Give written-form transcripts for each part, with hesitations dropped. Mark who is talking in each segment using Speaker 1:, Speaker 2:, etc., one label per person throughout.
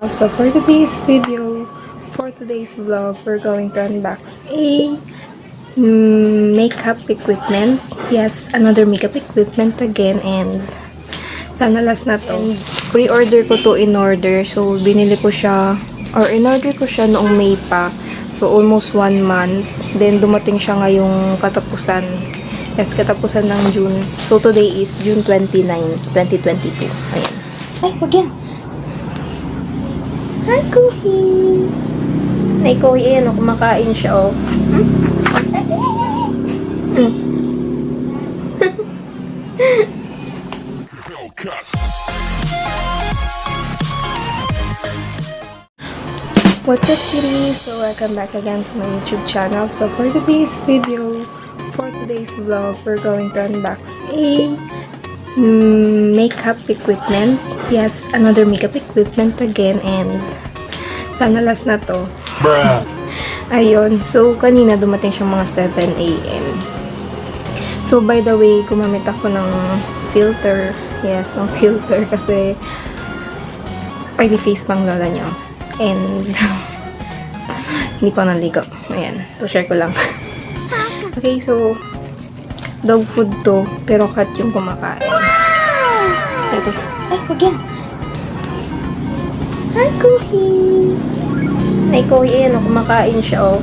Speaker 1: So for today's video, for today's vlog, we're going to unbox a makeup equipment. Yes, another makeup equipment again, and sana last na to. And pre-order ko to in order. So binili ko siya, or in-order ko siya noong May pa. So almost 1 month. Then dumating siya ngayong katapusan. Yes, katapusan ng June. So today is June 29, 2022. Ayan. Ay, wag yan. Hi, Kuhi! Ay, Kuhi, ayan, kumakain siya, oh. What's up, kitties? So, welcome back again to my YouTube channel. So, for today's video, for today's vlog, we're going to unbox a makeup equipment. Yes, another makeup equipment again, and sana last na to.
Speaker 2: Bruh.
Speaker 1: Ayun. So, kanina dumating siya mga 7 a.m. So, by the way, gumamit ako ng filter. Yes, ng filter kasi pwede face pang lola nyo. And hindi pa naligo. Ayan. To share ko lang. Okay, so dog food to, pero cat yung kumakain. Ito. Ay, wag yan. Hi, Kuhi! Ay, Kuhi, ayan, kumakain siya, oh.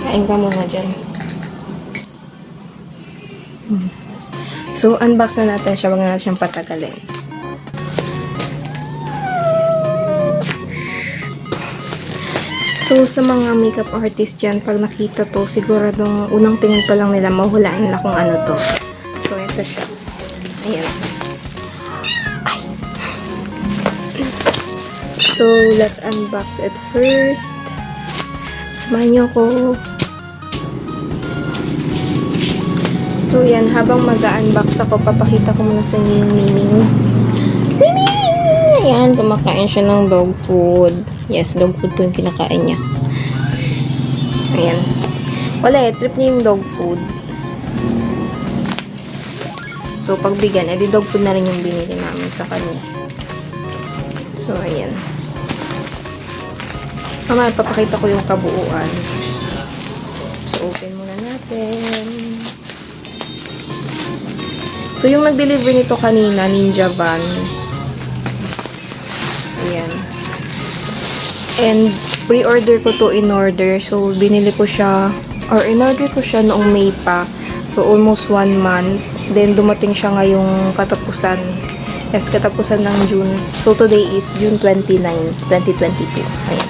Speaker 1: Kain ka muna dyan. So, unbox na natin siya. Wag na natin siyang patagalin. So, sa mga makeup artist dyan, pag nakita to, siguradong unang tingin pa lang nila, mahulaan nila kung ano to. So, ito siya. Ayan. Ay. So, let's unbox it first. Samahan niyo ko. So, yan. Habang mag-unbox ako, papakita ko muna sa inyo yung Miming. Miming! Ayan, kumakain siya ng dog food. Yes, dog food po yung kinakain niya. Ayan. Wala trip niya yung dog food. So, pagbigyan, edi dog food na rin yung binili namin sa kanya. So, ayan. Mamaya, papakita ko yung kabuuan. So, open muna natin. So, yung nag-deliver nito kanina, Ninja Van. Ayan. And, pre-order ko to in order. So, binili ko siya, or in-order ko siya noong May pa. So, almost 1 month. Then, dumating siya ngayong katapusan. Yes, katapusan ng June. So, today is June 29, 2022. Ayan.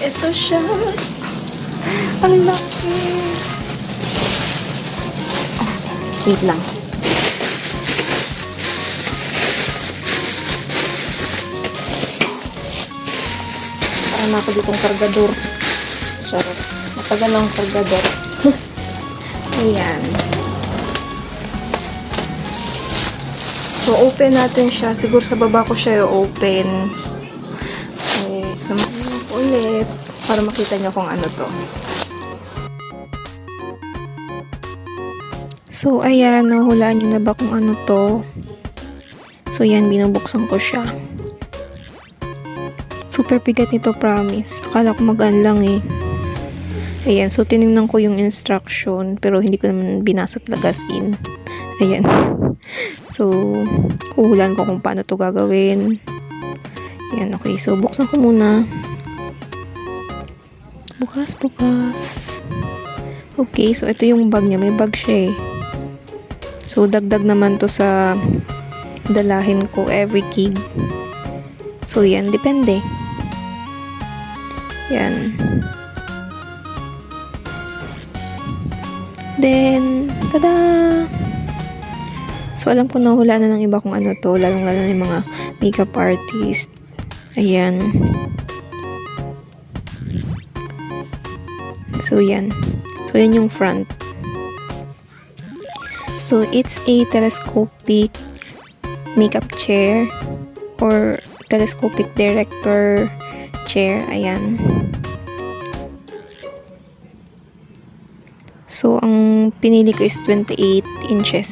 Speaker 1: Ito siya. Ang laki. Wait lang. Parang ako ditong kargador. Charot. Matagal lang kargador. Ayan. So, open natin siya. Siguro sa baba ko siya i-open. So, samahin ko ulit para makita nyo kung ano to. So, ayan, nahulaan nyo na ba kung ano to? So, yan, binubuksan ko siya. Super bigat nito, promise. Akala ko magaan lang eh. Ayan, so tinignan ko yung instruction, pero hindi ko naman binasa talaga as in. Ayan. So, huhulaan ko kung paano to gagawin. Ayan, okay. So, buksan ko muna. Bukas. Okay, so ito yung bag niya. May bag siya eh. So, dagdag naman to sa dalahin ko every gig. So, yan. Depende. Yan. Then, tada! So, alam ko nahulaan na ng iba kung ano to. Lalong-lalo na yung mga makeup artist. Ayan. So, yan. So, yan yung front. So, it's a telescopic makeup chair or telescopic director chair. Ayan. So, ang pinili ko is 28 inches.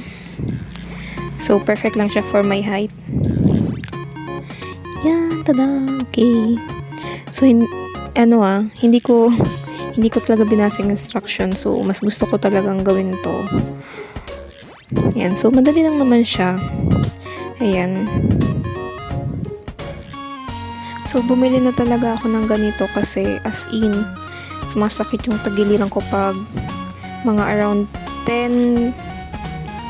Speaker 1: So, perfect lang siya for my height. Yan, tada! Okay. So, hindi ko talaga binasa yung instruction. So, mas gusto ko talagang gawin to. Yan. So, madali lang naman siya. Ayan. So, bumili na talaga ako ng ganito kasi as in, sumasakit yung tagiliran ko pag mga around 10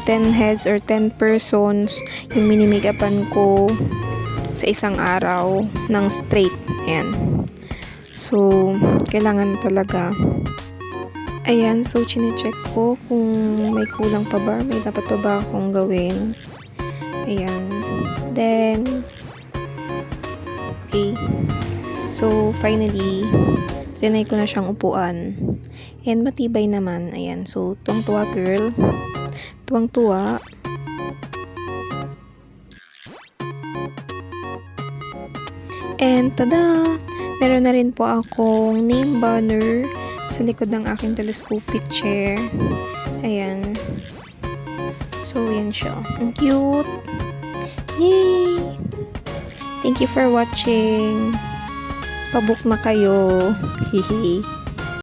Speaker 1: heads or 10 persons yung minimake-upan ko sa isang araw ng straight. Ayan. So, kailangan talaga. Ayan. So, chinecheck ko kung may kulang pa ba. May dapat pa ba akong gawin. Ayan. Then, okay. So, finally, trinay ko na siyang upuan. And matibay naman. Ayan. So, tuwang-tuwa girl. Tuwang-tuwa. And tada! Meron na rin po akong name banner sa likod ng aking telescopic chair. Ayan. So, yan siya. Ang cute! Yay! Thank you for watching. Pabook na kayo. Hihi.